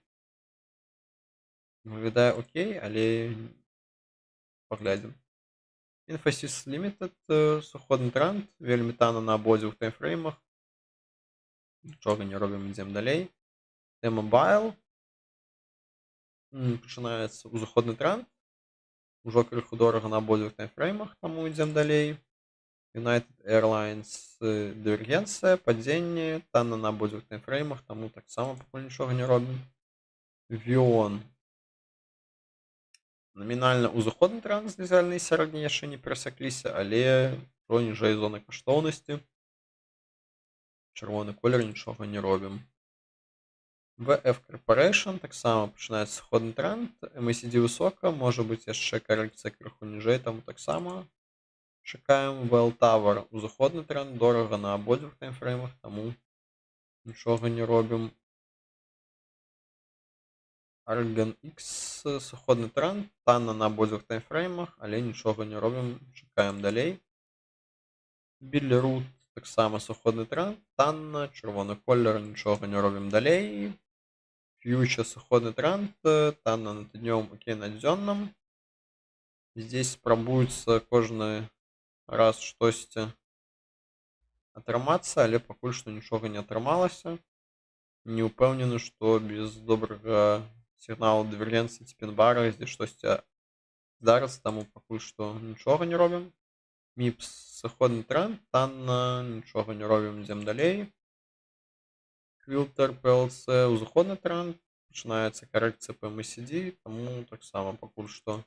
выглядае окей, але паглядзім. Infosys Limited, сыходны тренд, вельмі танна на абодвух таймфреймах. Нічога не робім, ідзем далей. T-Mobile, пачынаецца узыходны тренд, ужо крыху дорага на абодвух таймфреймах, таму ідзем далей. United Airlines, дывергенцыя, падзенне, танна на абодвух таймфреймах, таму таксама пакуль нічога не робім. Vion, намінальна узыходны тренд, знізальныя сярэднія яшчэ не перасякліся, але ўжо ніжэй зоны каштоўнасці. Чырвоны колер, нічога не робім. VF Corporation, таксама пачынаецца сыходны тренд, MACD высока, можа быць яшчэ карэкцыя крыху ніжэй, таму таксама чакаем. Well Tower, узыходны тренд, дорага на абодвух таймфреймах, таму нічога не робім. Argon X, сыходны тренд, танна на абодвух таймфреймах, але нічога не робім, чакаем далей. Billerud, таксама сыходны тренд, танна, чырвоны колер, нічога не робім далей. Future, сыходны тренд, танна на тыднёвым, окей на дзённым. Здесь спрабуецца кожны раз штосьці атрымацца, але пакуль што нічога не атрымалася. Не ўпэўнены, што без добрага сігналу дывергенцыі ці пін-бара здесь штосьці здарыцца, таму пакуль што нічога не робім. MIPS, сыходны тренд, танна, нічога не робім, ідзем далей. Quilter PLC, узыходны тренд, пачынаецца карэкцыя па MACD, таму таксама пакуль што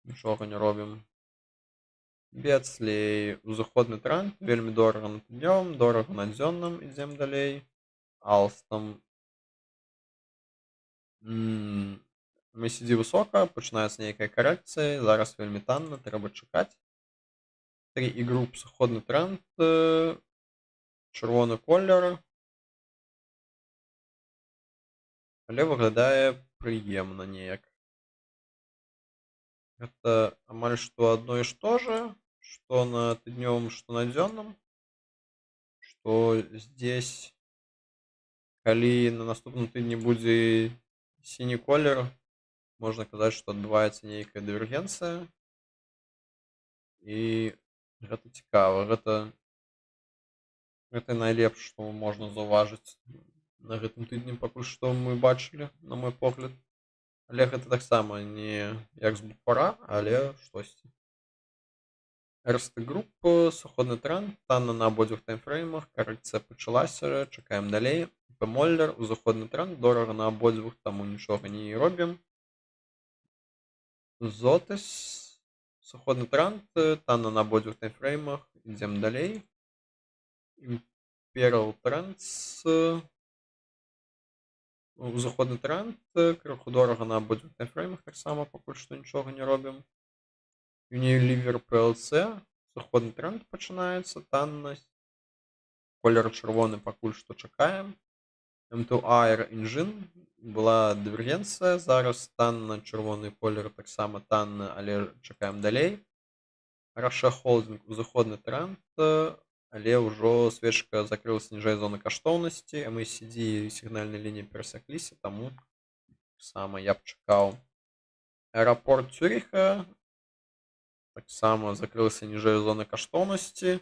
нічога не робім. Betzley, узыходны тренд, вельмі дорага на тыднёвым, дорага на дзённым, ідзем далей. Alstom, MACD высока, пачынаецца нейкая карэкцыя, зараз вельмі танна, трэба чакаць. 3i Group, сыходны тренд, чырвоны колер, але выглядае прыемна неяк. Гэта амаль што адно і што ж, што на тыднёвым, што на дзённым, што здесь, калі на наступным тыдні будзе сіні колер, можна казаць, што адбываецца нейкая дывергенцыя. І гэта цікава, гэта найлепш, што можна заўважыць на гэтым тыдні, пакуль што мы бачылі, на мой погляд. Але гэта таксама не як з буквара, але штосьці. RST Group, сыходны тренд, танна на абодвух таймфреймах, карэкцыя пачалася, чакаем далей. Moller, узыходны тренд, дорага на абодвух, таму нічога не робім. Zotis, сыходны тренд, танна на абодвух таймфреймах, ідзем далей. Imperial Trends, Узыходны тренд, крыху дорага на абодвух таймфреймах, таксама пакуль што нічога не робім. Unilever PLC, узыходны тренд пачынаецца, таннасць. Колер чырвоны пакуль што чакаем. M2 Air Engine была дывергенцыя, зараз танна, чырвоны колер таксама танна, але чакаем далей. Russia Holding, узыходны тренд, але ўжо свечка закрылася ніжэй зоны каштоўнасці, MACD і сігнальнай лініі перасякліся, таму таксама я б чакаў. Аэрапорт Цюріха таксама закрылася ніжэй зоны каштоўнасці,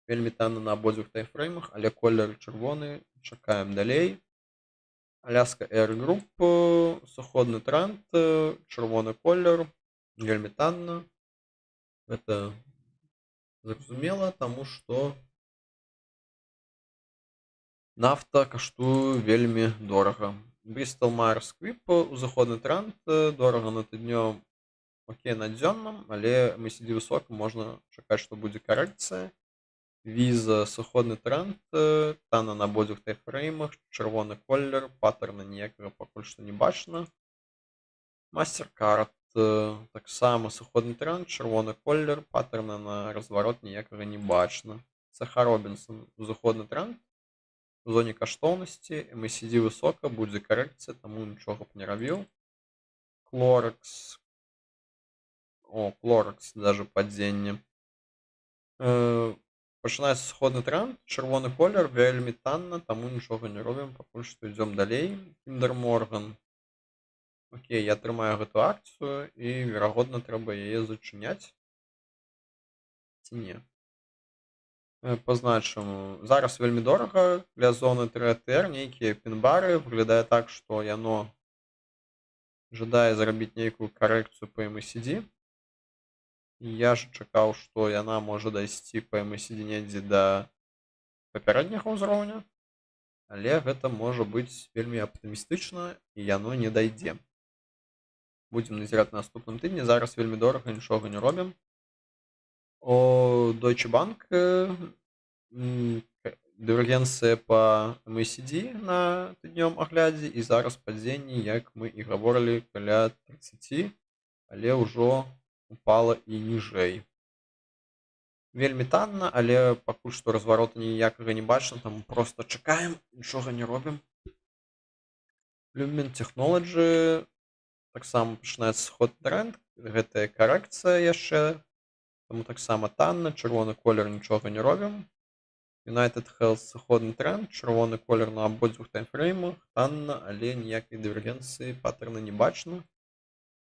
вельмі танна на абодвух таймфреймах, але колер чырвоны, чакаем далей. Alaska Air Group, сыходны тренд, чырвоны колер, вельмі танна. Гэта зразумела, таму што нафта каштуе вельмі дорага. Bristol Myers Squibb, узыходны тренд, дорага на тыднём, окей на дзённым, але MACD высока, можна чакаць, што будзе карэкцыя. Visa, сыходны тренд, танна на абодвух таймфреймах, чырвоны колер, паттерна ніякага пакуль што не бачна. Mastercard, таксама сыходны тренд, чырвоны колер, паттерна на разварот ніякага не бачна. CH Robinson, узыходны тренд, у зоне каштоўнасці, MACD высока, будзе карэкцыя, таму нічога б не рабіў. Clorox, Clorox даже падзенне. Пачынаецца сыходны тренд, чырвоны колер, вельмі танна, таму нічога не робім, пакуль што ідзём далей. Kinder Morgan. Окей, я трымаю гэту акцыю і, верагодна, трэба яе зачыняць. Ці не? Пазначым, зараз вельмі дорага для зоны 3ATR, нейкія пін-бары, выглядае так, што яно жадае зрабіць нейкую карэкцыю па MACD. Я ж чакаў, што яна можа дайсці па MACD недзе да папярэдняга ўзроўня, але гэта можа быць вельмі аптымістычна і яно не дайдзе. Будзем назіраць на наступным тыдні, зараз вельмі дорага, нічога не робім. Deutsche Bank, дывергенцыя па MACD на тыднём аглядзе і зараз падзенні, як мы і гаворылі, каля 30, але ўжо упала і ніжэй. Вельмі танна, але пакуль што развароту ніякага не бачна, таму проста чакаем, нічога не робім. Lumen Technology, таксама пачынаецца сыходны тренд, гэтая карэкцыя яшчэ, таму таксама танна, чырвоны колер, нічога не робім. United Health, сыходны тренд, чырвоны колер на абодвух таймфреймах, танна, але ніякай дывергенцыі, паттерна не бачна.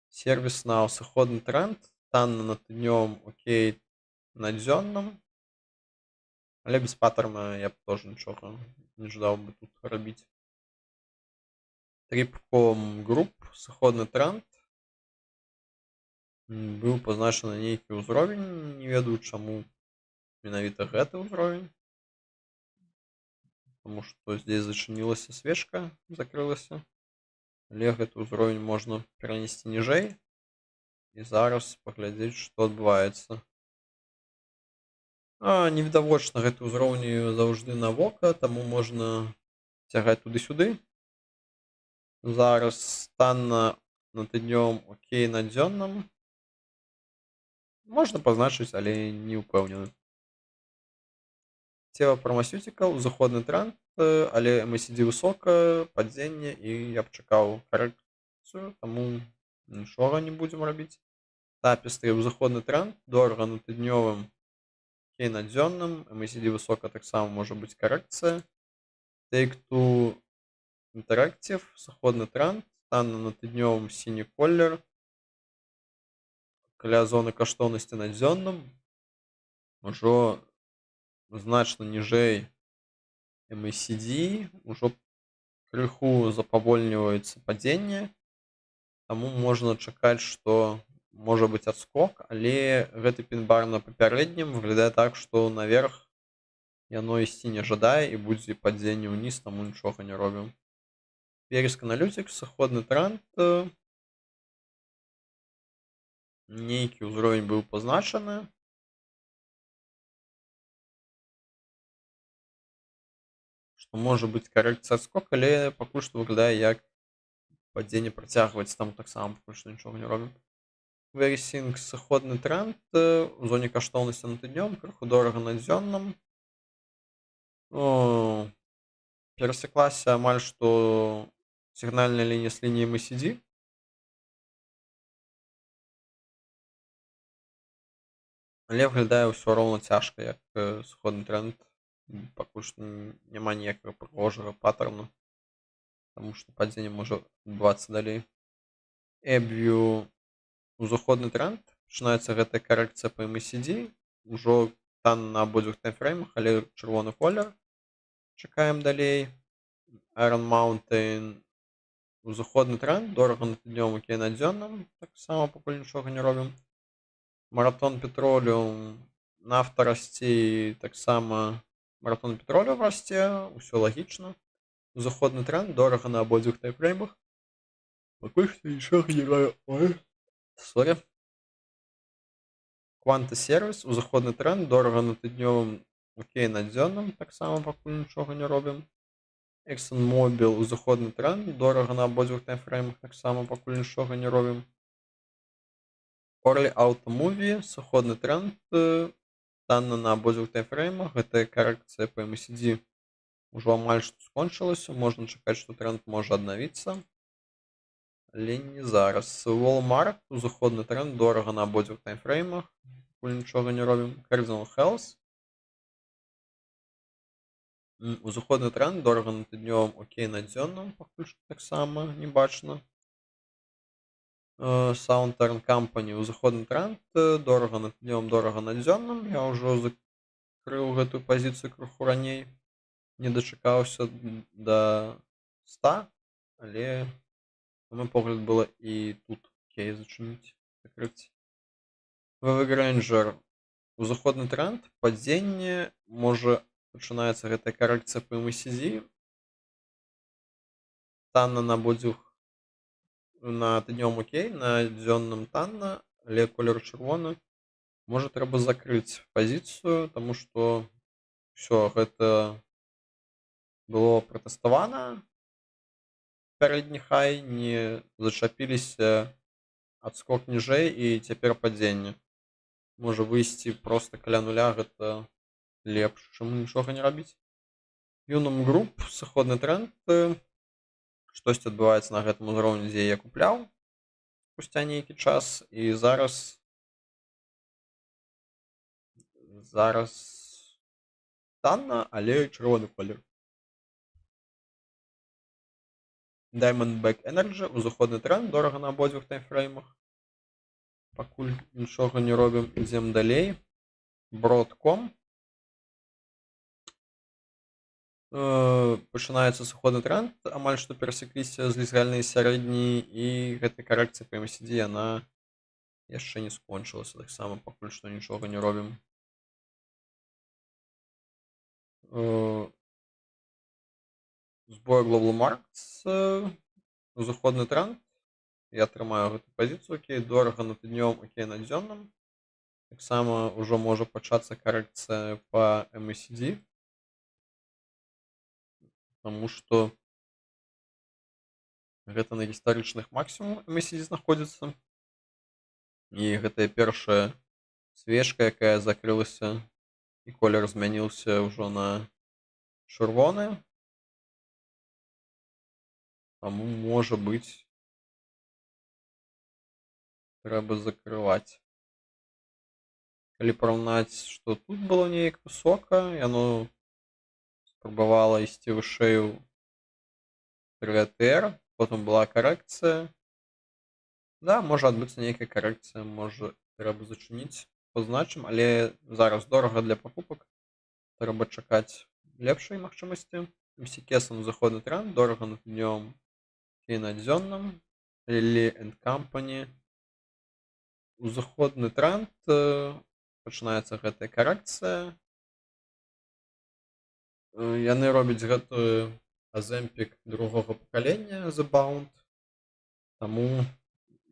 ServiceNow, сыходны тренд, танна на тыднём, окей на дзённым, але без паттерна я б тоже нічога не жадаў бы тут рабіць. Tripcom Group, сыходны тренд, быў пазначаны нейкі ўзровень, не ведаю чаму менавіта гэты ўзровень, таму што здесь зачынілася свечка, закрылася, але гэты ўзровень можна перанесці ніжэй і зараз паглядзець, што адбываецца. Невідавочна гэты ўзроўні заўжды на вока, таму можна цягаць туды-сюды. Зараз танна на тыднём, окей на дзённым. Можна пазначыць, але не ўпэўнены. Teva Pharmaceutical, узыходны тренд, але MACD высока, падзенне і я б чакаў карэкцыю, таму нічога не будзем рабіць. Tapestry, узыходны тренд, дорага на тыднёвым, окей на дзённым, MACD высока, таксама можа быць карэкцыя. Take-Two Interactive, сыходны тренд, танна на тыднёвым, сіні колер, каля зоны каштоўнасці на дзённым, ужо значна ніжэй MACD, ужо крыху запавольніваецца падзенне, таму можна чакаць, што можа быць адскок, але гэты пін-бар на папярэднім выглядае так, што наверх яно ісці не жадае і будзе падзенне ўніз, таму нічога не робім. Verisk Analytics, сыходны тренд, нейкі ўзровень быў пазначаны. што можа быць карэкцыя адскок, але пакуль што выглядае як падзенне працягваецца, там таксама пакуль што нічога не робім. Вересінг сыходны тренд у зоне каштоўнасці на тыднём, крыху дорага на дзённым. Перасеклася амаль што сігнальная лінія з лініяй MACD. Але выглядае ўсё роўна цяжка, як сыходны тренд. Пакуль што няма ніякага прыгожага паттерну, таму што падзенне можа адбывацца далей. Эбвью узыходны тренд, пачынаецца гэтая карэкцыя па MACD, ужо тан на абодвух таймфреймах, але чырвоны колер. Чакаем далей. Iron Mountain узыходны тренд, дорага на тыднём, окей на дзённым, таксама пакуль нічога не робім. Маратон Petroleum, нафта расце, таксама маратон Petroleum расце, усё лагічна. Узыходны тренд, дорага на абодвух таймфреймах. Пакуль што нічога не робім. Сорі. Quanta Service, узыходны тренд, дорага на тыднёвым, окей на дзённым, таксама пакуль нічога не робім. ExxonMobil, узыходны тренд, дорага на абодвух таймфреймах, таксама пакуль нічога не робім. Orly Automovie, сыходны тренд, танна на абодвух таймфреймах, гэтая карэкцыя па MACD ужо амаль што скончылася, можна чакаць, што тренд можа аднавіцца, але не зараз. Walmart, узыходны тренд, дорага на абодвух таймфреймах, пакуль нічога не робім. Cardinal Health, узыходны тренд, дорага на тыднёвым, окей на дзённым, пакуль што таксама не бачна. Southern Company, узыходны тренд, дорага на тыднёвым, дорага на дзённым. Я ўжо закрыў гэтую пазіцыю крыху раней, не дачакаўся да 100, але на мой погляд было і тут окей зачыніць, закрыць. VV Granger, узыходны тренд, падзенне, можа пачынаецца гэтая карэкцыя па MACD, танна на абодвух на тыднёвым окей, на дзённым танна, але колер чырвоны. Можа трэба закрыць пазіцыю, таму што ўсё гэта было пратэставана. Пярэдні хай не зачапіліся, адскок ніжэй і цяпер падзенне. Можа выйсці проста каля нуля, гэта лепш, чым нічога не рабіць. Unum Group, сыходны тренд, штосьці адбываецца на гэтым узроўні, дзе я купляў спусця нейкі час, і зараз танна, але чырвоны колер. Diamondback Energy, узыходны тренд, дорага на абодвух таймфреймах. Пакуль нічога не робім, ідзем далей. Broadcom. Пачынаецца сыходны тренд, амаль што перасекліся злізгальныя сярэдні, і гэтая карэкцыя па MACD, яна яшчэ не скончылася, таксама пакуль што нічога не робім. Збой Global Markets, узыходны тренд, я трымаю гэту пазіцыю, окей, дорага на тыднёвым, окей на дзённым. Таксама ўжо можа пачацца карэкцыя па MACD, таму што гэта на гістарычных максімумах MACD знаходзіцца. І гэтая першая свечка, якая закрылася, і колер змяніўся ўжо на чырвоны. Таму, можа быць, трэба закрываць. Калі параўнаць, што тут было неяк высока, яно спрабавала ісці вышэй у 3ATR, потым была карэкцыя. Да, можа адбыцца нейкая карэкцыя, можа трэба зачыніць, пазначым, але зараз дорага для пакупак, трэба чакаць лепшай магчымасці. MCKS заходны тренд, дорага на тыднёвым і на дзённым. Lilly & Company, узыходны тренд, пачынаецца гэтая карэкцыя. Яны робяць гэтую Ozempic другога пакалення The Bound, таму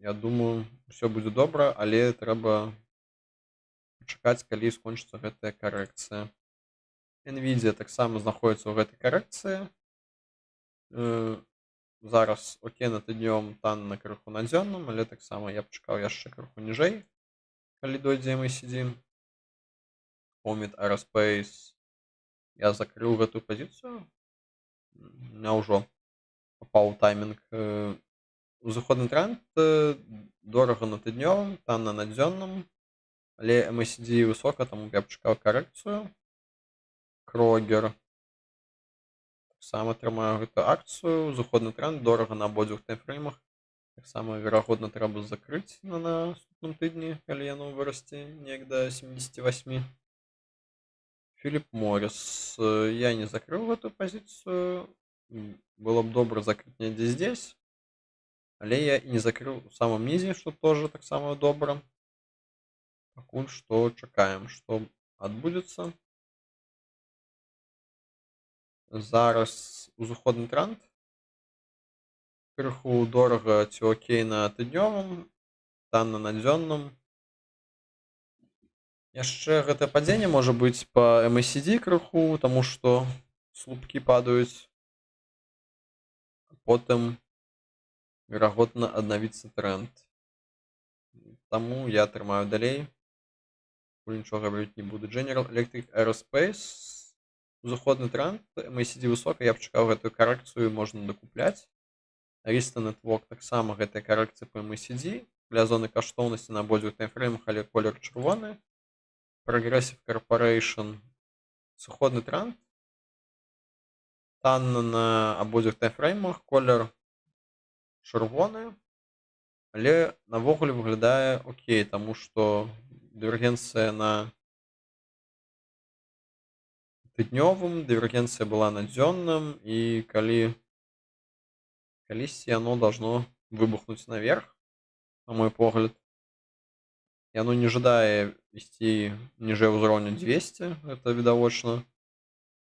я думаю, усё будзе добра, але трэба пачакаць, калі скончыцца гэтая карэкцыя. Nvidia таксама знаходзіцца ў гэтай карэкцыі. Зараз окей на тыднёвым, танна крыху на дзённым, але таксама я б чакаў яшчэ крыху ніжэй, калі дойдзе MACD. Comet Aerospace я закрыў гэтую пазіцыю. Няўжо папаў таймінг. Узыходны тренд дорага на тыднёвым, танна на дзённым, але MACD высока, таму я б чакаў карэкцыю. Крогер таксама трымаю гэтую акцыю. Узыходны тренд дорага на абодвух таймфреймах. Таксама верагодна трэба закрыць на наступным тыдні, калі яно вырасце неяк да 78. Philip Morris я не закрыў гэтую пазіцыю. Было б добра закрыць недзе здесь, але я і не закрыў у самым нізе, што тоже таксама добра. Пакуль што чакаем, што адбудзецца. Зараз узыходны тренд. Крыху дорага ці окей на тыднёвым, танна на дзённым. Яшчэ гэтае падзенне можа быць па MACD крыху, таму што слупкі падаюць. Потым верагодна аднавіцца тренд. Таму я трымаю далей. Пакуль нічога рабіць не буду. General Electric Aerospace. Узыходны тренд, MACD высока, я б чакаў гэтую карэкцыю, можна дакупляць. Arista Network таксама гэтая карэкцыя па MACD. Для зоны каштоўнасці на абодвух таймфреймах, але колер чырвоны. Progressive Corporation. Сыходны тренд. Танна на абодвух таймфреймах, колер чырвоны. Але навогуле выглядае окей, таму што дывергенцыя на тыднёвым, дывергенцыя была на дзённым, і калісьці яно должно выбухнуць наверх, на мой погляд. Яно не жадае ісці ніжэй ўзроўню 200, гэта відавочна.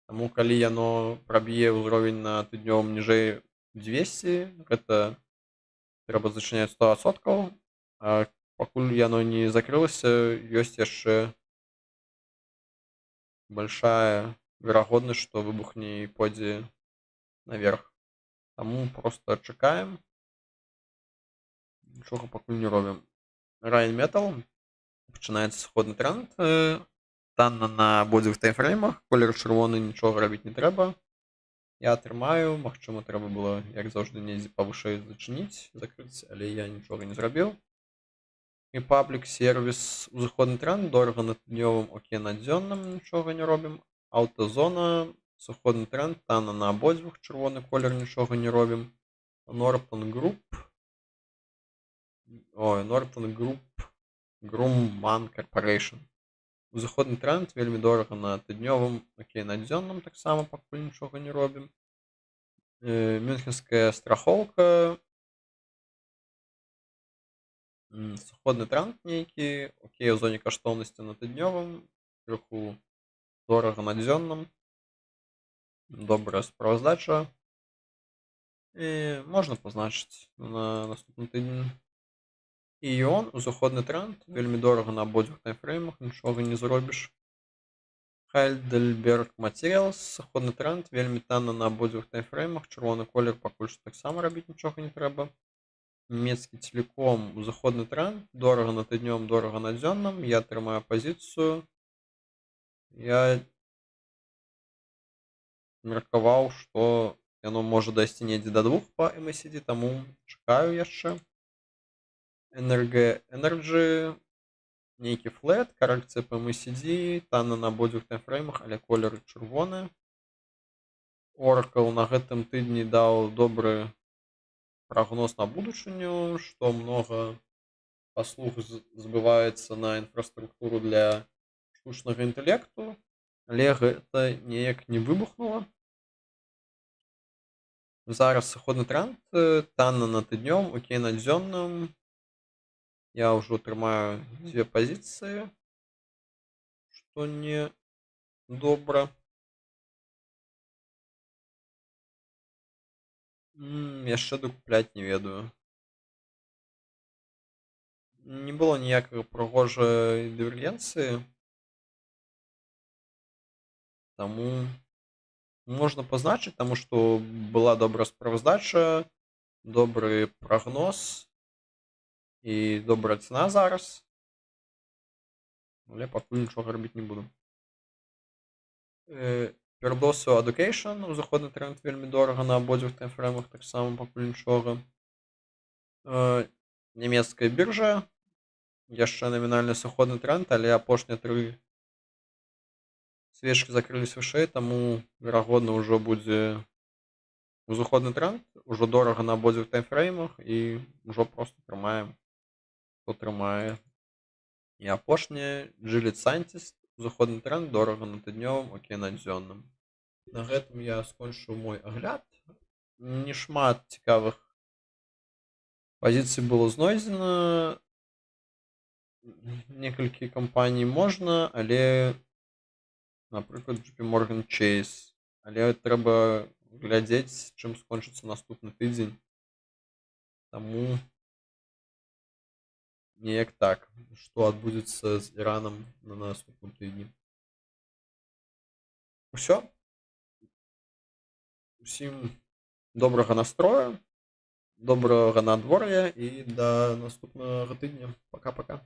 Таму калі яно праб'е ўзровень на тыднёвым ніжэй 200, гэта трэба зачыняць 100%, а пакуль яно не закрылася, ёсць яшчэ большая верагоднасць, што выбухне і пойдзе наверх. Таму проста чакаем. Нічога пакуль не робім. Rheinmetall. Пачынаецца сыходны тренд. Танна на абодвух таймфреймах, колер чырвоны, нічога рабіць не трэба. Я атрымаю, магчыма, трэба было, як заўжды, недзе павышэй зачыніць, закрыць, але я нічога не зрабіў. Republic Service, узыходны тренд, дорага на тыднёвым, окей на дзённым, нічога не робім. Аўтазона, сыходны тренд, танна на абодвух, чырвоны колер, нічога не робім. Norton Group. Norton Group. Grumman Corporation. Узыходны тренд, вельмі дорага на тыднёвым, окей на дзённым, таксама пакуль нічога не робім. Мюнхенская страхоўка. Сыходны тренд нейкі, окей у зоне каштоўнасці на тыднёвым, крыху дорага на дзённым. Добрая справаздача. І можна пазначыць на наступны тыдзень. І ён, узыходны тренд, вельмі дорага на абодвух таймфреймах, нічога не зробіш. Heidelberg Materials, сыходны тренд, вельмі танна на абодвух таймфреймах, чырвоны колер пакуль што таксама рабіць нічога не трэба. Нямецкі Телеком, узыходны тренд, дорага на тыднёвым, дорага на дзённым, я трымаю пазіцыю. Я меркаваў, што яно можа дайсці недзе да 2 па MACD, таму чакаю яшчэ. Energy, нейкі флэт, карэкцыя па MACD, танна на абодвух таймфреймах, але колер чырвоны. Oracle на гэтым тыдні даў добры прагноз на будучыню, што многа паслуг збываецца на інфраструктуру для штучнага інтэлекту, але гэта неяк не выбухнула. Зараз сыходны тренд, танна на тыднём, окей на дзённым. Я ўжо трымаю 2 пазіцыі, што не добра. Яшчэ дакупляць не ведаю. Не было ніякага прыгожай дывергенцыі. Таму можна пазначыць, таму што была добрая справаздача, добры прагноз і добрая цана зараз, але пакуль нічога рабіць не буду. Перадосу Education, узыходны тренд вельмі дорага на абодвух таймфреймах, таксама пакуль нічога. Нямецкая біржа, яшчэ намінальны сыходны тренд, але апошнія 3 свечкі закрылись вышэй, таму верагодна ўжо будзе узыходны тренд, ужо дорага на абодвух таймфреймах і ўжо проста трымаем, хто трымае. І апошняе Gilead Scientist, узыходны тренд, дорага на тыднёвым, окей на дзённым. На гэтым я скончыў мой агляд. Не шмат цікавых пазіцый было знойдзена. Некалькі кампаній можна, але, напрыклад, JP Morgan Chase. Але трэба глядзець, чым скончыцца наступны тыдзень. Таму неяк так, што адбудзецца з Іранам на наступным тыдні. Усё. Усім добрага настрою, добрага надвор'я і да наступнага тыдня. Пока-пока.